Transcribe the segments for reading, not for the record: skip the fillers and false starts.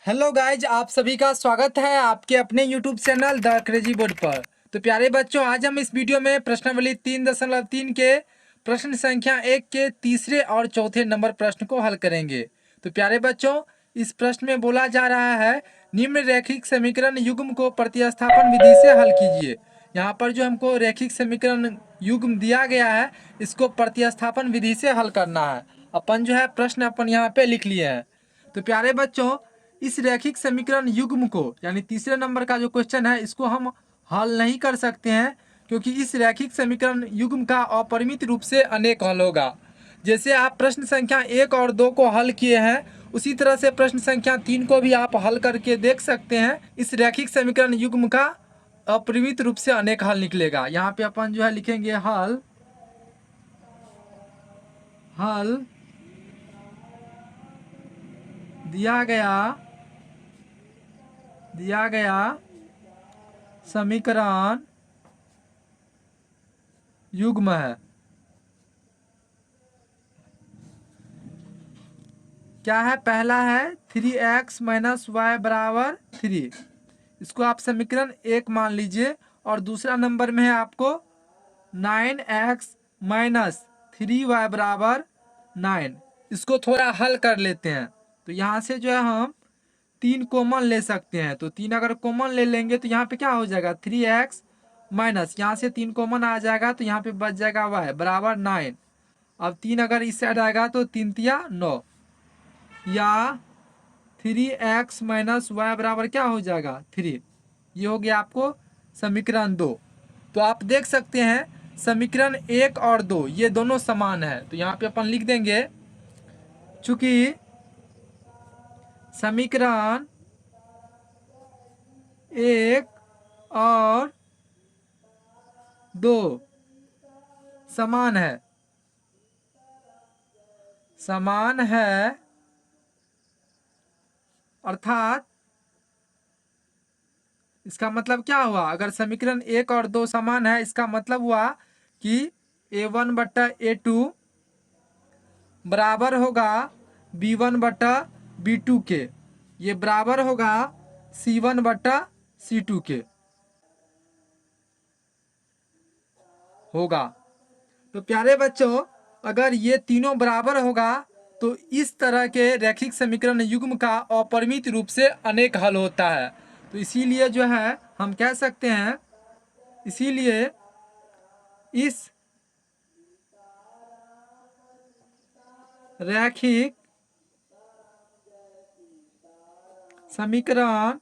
Hello guys, आप सभी का स्वागत है आपके अपने YouTube channel the crazy board पर। तो प्यारे बच्चों, आज हम इस वीडियो में प्रश्नावली 3.3 के प्रश्न संख्या 1 के तीसरे और चौथे नंबर प्रश्न को हल करेंगे। तो प्यारे बच्चों, इस प्रश्न में बोला जा रहा है निम्न रैखिक समीकरण युग्म को प्रतिस्थापन विधि से हल कीजिए। यहाँ पर जो हमको रैखिक समीकरण युग्म दिया गया है, इसको प्रतिस्थापन विधि से हल करना है। अपन जो है प्रश्न अपन यहाँ पे लिख लिए हैं। तो प्यारे बच्चों, इस रैखिक समीकरण युग्म को यानी तीसरे नंबर का जो क्वेश्चन है, इसको हम हल नहीं कर सकते हैं, क्योंकि इस रैखिक समीकरण युग्म का अपरिमित रूप से अनेक हल होगा। जैसे आप प्रश्न संख्या 1 और 2 को हल किए हैं, उसी तरह से प्रश्न संख्या 3 को भी आप हल करके देख सकते हैं। इस रैखिक समीकरण युग्म का अपरिमित रूप से अनेक हल निकलेगा। यहाँ पे अपन जो है लिखेंगे हल हल दिया गया समीकरण युग्म है। क्या है? पहला है 3x माइनस वाई बराबर 3। इसको आप समीकरण 1 मान लीजिए। और दूसरा नंबर में है आपको 9x माइनस 3y बराबर 9। इसको थोड़ा हल कर लेते हैं। तो यहाँ से जो है हम 3 कॉमन ले सकते हैं। तो 3 अगर कॉमन ले लेंगे तो यहाँ पे क्या हो जाएगा? 3x माइनस, यहाँ से 3 कॉमन आ जाएगा तो यहाँ पे बच जाएगा y बराबर 9। अब 3 अगर इस साइड आएगा तो 3 तिया 9, या 3x माइनस वाई बराबर क्या हो जाएगा? 3। ये हो गया आपको समीकरण 2। तो आप देख सकते हैं समीकरण 1 और 2 ये दोनों समान है। तो यहाँ पे अपन लिख देंगे, चूंकि समीकरण 1 और 2 समान है, अर्थात इसका मतलब क्या हुआ? अगर समीकरण 1 और 2 समान है, इसका मतलब हुआ कि a1 बट्टा a2 बराबर होगा b1 बट्टा b2 के। ये बराबर होगा c1 बट्टा c2 के होगा। तो प्यारे बच्चों, अगर ये तीनों बराबर होगा तो इस तरह के रैखिक समीकरण युग्म का अपरिमित रूप से अनेक हल होता है। तो इसीलिए जो है हम कह सकते हैं, इसीलिए इस रैखिक समीकरण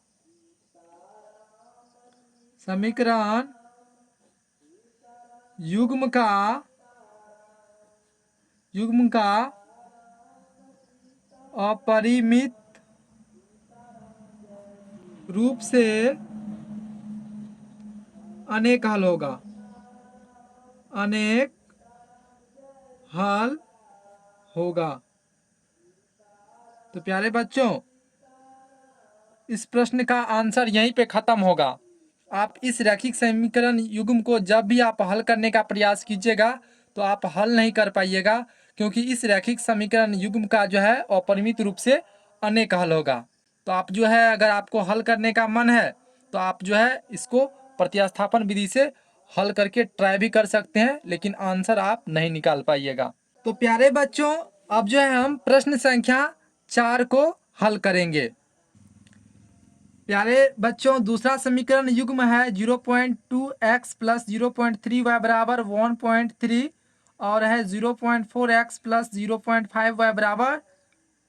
युग्म का अपरिमित रूप से अनेक हल होगा, अनेक हल होगा। तो प्यारे बच्चों, इस प्रश्न का आंसर यहीं पे खत्म होगा। आप इस रैखिक समीकरण युग्म को जब भी आप हल करने का प्रयास कीजिएगा तो आप हल नहीं कर पाइएगा, क्योंकि इस रैखिक समीकरण युग्म का जो है अपरिमित रूप से अनेक हल होगा। तो आप जो है, अगर आपको हल करने का मन है तो आप जो है इसको प्रतिस्थापन विधि से हल करके ट्राई भी कर सकते हैं, लेकिन आंसर आप नहीं निकाल पाइएगा। तो प्यारे बच्चों, अब जो है हम प्रश्न संख्या 4 को हल करेंगे। प्यारे बच्चों, दूसरा समीकरण युग्म है 0.2x प्लस 0.3y बराबर 1.3 और है 0.4x प्लस 0.5y बराबर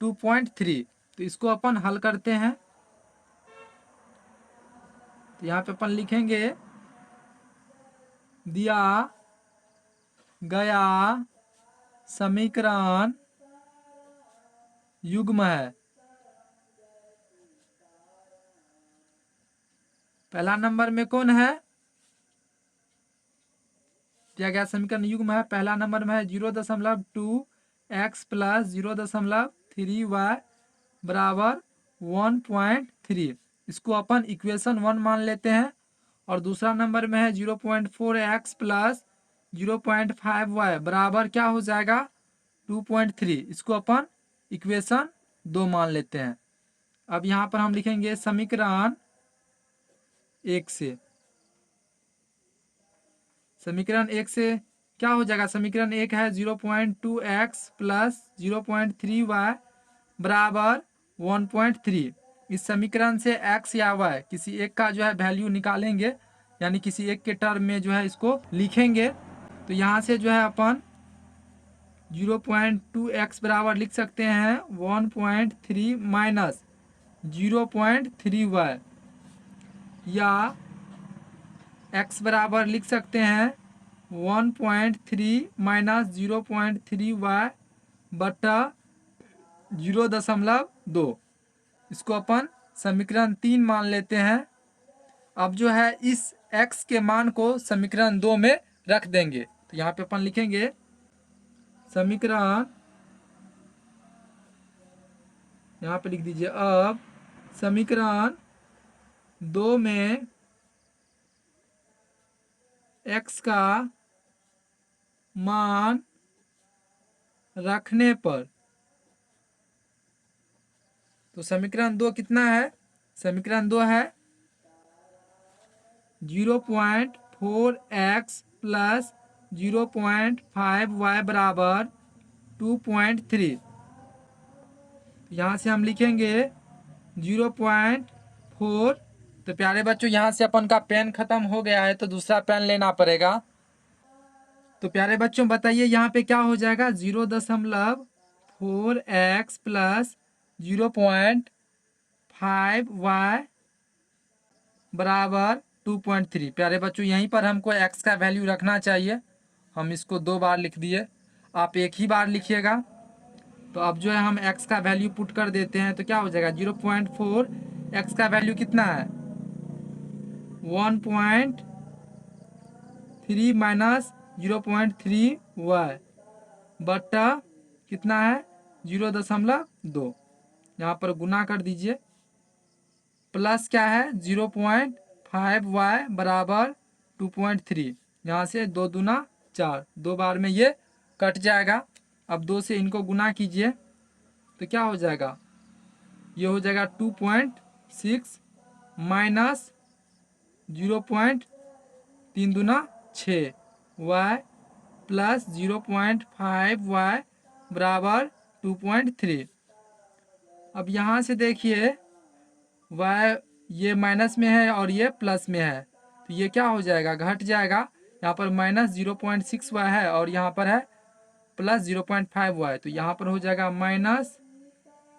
2.3। तो इसको अपन हल करते हैं। तो यहाँ पे अपन लिखेंगे दिया गया समीकरण युग्म है। पहला नंबर में कौन है? दिया गया समीकरण युग्म है, पहला नंबर में है 0.2x प्लस 0.3y बराबर 1.3। इसको अपन इक्वेशन 1 मान लेते हैं। और दूसरा नंबर में है 0.4x प्लस 0.5y बराबर क्या हो जाएगा? 2.3। इसको अपन इक्वेशन 2 मान लेते हैं। अब यहाँ पर हम लिखेंगे समीकरण 1 से। समीकरण 1 से क्या हो जाएगा? समीकरण 1 है 0.2x प्लस 0.3y बराबर 1.3। इस समीकरण से x या y किसी एक का जो है वैल्यू निकालेंगे, यानी किसी एक के टर्म में जो है इसको लिखेंगे। तो यहाँ से जो है अपन 0.2x बराबर लिख सकते हैं 1.3 माइनस 0.3y, या x बराबर लिख सकते हैं 1.3 माइनस 0.3y बटा 0.2। इसको अपन समीकरण 3 मान लेते हैं। अब जो है इस x के मान को समीकरण 2 में रख देंगे। तो यहाँ पे अपन लिखेंगे समीकरण, यहाँ पे लिख दीजिए। अब समीकरण 2 में x का मान रखने पर, तो समीकरण 2 कितना है? समीकरण 2 है 0.4x प्लस 0.5y बराबर 2.3। यहाँ से हम लिखेंगे 0.4। तो प्यारे बच्चों यहाँ से अपन का पेन खत्म हो गया है, तो दूसरा पेन लेना पड़ेगा। तो प्यारे बच्चों बताइए यहाँ पे क्या हो जाएगा? 0.4x प्लस 0.5y बराबर 2.3। प्यारे बच्चों यहीं पर हमको x का वैल्यू रखना चाहिए। हम इसको 2 बार लिख दिए, आप एक ही बार लिखिएगा। तो अब जो है हम x का वैल्यू पुट कर देते हैं, तो क्या हो जाएगा? 0.4, x का वैल्यू कितना है? 1.3 माइनस 0.3y बटा कितना है? 0.2। यहाँ पर गुना कर दीजिए। प्लस क्या है? 0.5y बराबर 2.3। यहाँ से 2 दूना 4, 2 बार में ये कट जाएगा। अब 2 से इनको गुना कीजिए तो क्या हो जाएगा? ये हो जाएगा 2.6 माइनस 0.3 दूना 6 y प्लस 0.5y बराबर 2.3। अब यहाँ से देखिए y ये माइनस में है और ये प्लस में है, तो ये क्या हो जाएगा? घट जाएगा। यहाँ पर माइनस 0.6y है और यहाँ पर है प्लस 0.5y, तो यहाँ पर हो जाएगा माइनस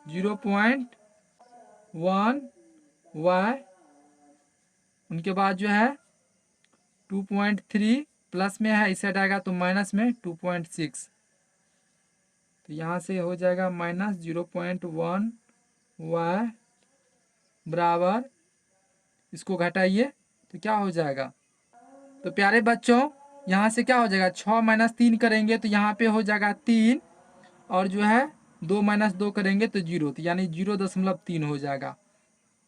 0.1y। उनके बाद जो है 2.3 प्लस में है, इस साइड आएगा तो माइनस में 2.6। तो यहाँ से हो जाएगा माइनस 0.1y बराबर, इसको घटाइए तो क्या हो जाएगा? तो प्यारे बच्चों यहाँ से क्या हो जाएगा? 6 माइनस 3 करेंगे तो यहाँ पे हो जाएगा 3, और जो है 2 माइनस 2 करेंगे तो 0, तो यानी 0.3 हो जाएगा।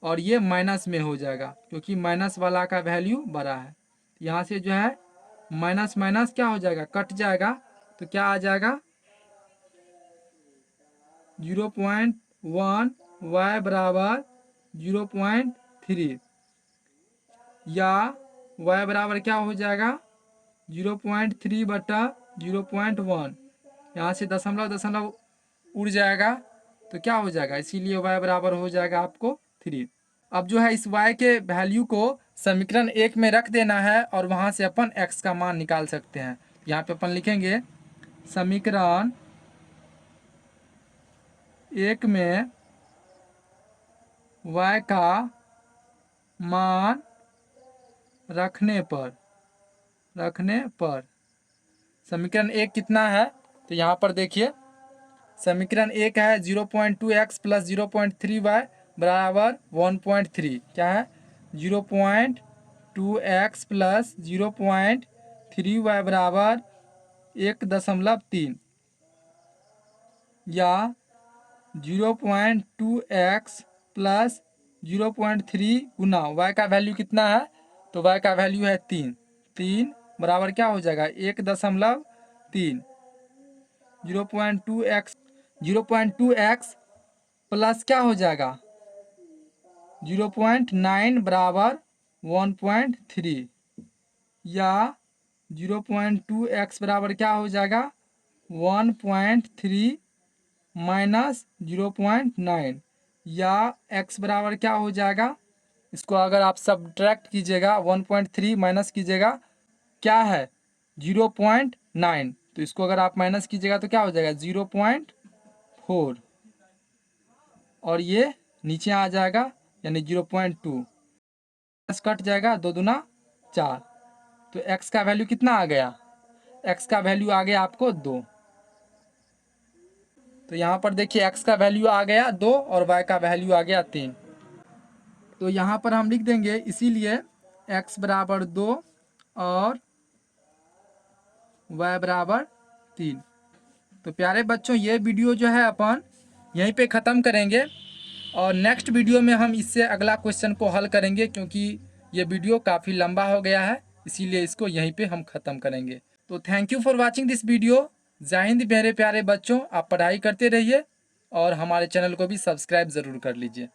और ये माइनस में हो जाएगा क्योंकि माइनस वाला का वैल्यू बड़ा है। यहाँ से जो है माइनस माइनस क्या हो जाएगा? कट जाएगा। तो क्या आ जाएगा? 0.1y बराबर 0.3, या y बराबर क्या हो जाएगा? 0.3 बटा 0.1। यहाँ से दशमलव दशमलव उड़ जाएगा तो क्या हो जाएगा? इसीलिए y बराबर हो जाएगा आपको 3। अब जो है इस y के वैल्यू को समीकरण 1 में रख देना है और वहाँ से अपन x का मान निकाल सकते हैं। यहाँ पे अपन लिखेंगे समीकरण 1 में y का मान रखने पर समीकरण 1 कितना है? तो यहाँ पर देखिए समीकरण 1 है 0.2x प्लस 0.3y बराबर 1.3। क्या है? 0.2x प्लस 0.3y बराबर 1.3, या 0.2x प्लस 0.3 गुना y का वैल्यू कितना है? तो y का वैल्यू है 3। 3 बराबर क्या हो जाएगा? 1.3। 0.2x प्लस क्या हो जाएगा? 0.9 बराबर 1.3 या 0.2 x बराबर क्या हो जाएगा 1.3 माइनस 0.9 या x बराबर क्या हो जाएगा, इसको अगर आप सब्ट्रैक्ट कीजिएगा 1.3 माइनस कीजिएगा क्या है 0.9, तो इसको अगर आप माइनस कीजिएगा तो क्या हो जाएगा 0.4 और ये नीचे आ जाएगा यानी 0.2 कट जाएगा, 2 दूना 4, तो x का वैल्यू कितना आ गया, x का वैल्यू आ गया आपको 2। तो यहाँ पर देखिए x का वैल्यू आ गया 2 और y का वैल्यू आ गया 3। तो यहाँ पर हम लिख देंगे इसीलिए x बराबर 2 और y बराबर 3। तो प्यारे बच्चों ये वीडियो जो है अपन यहीं पे ख़त्म करेंगे और नेक्स्ट वीडियो में हम इससे अगला क्वेश्चन को हल करेंगे, क्योंकि ये वीडियो काफ़ी लंबा हो गया है, इसीलिए इसको यहीं पे हम ख़त्म करेंगे। तो thank you for watching this video. जय हिंद मेरे प्यारे बच्चों, आप पढ़ाई करते रहिए और हमारे चैनल को भी सब्सक्राइब ज़रूर कर लीजिए।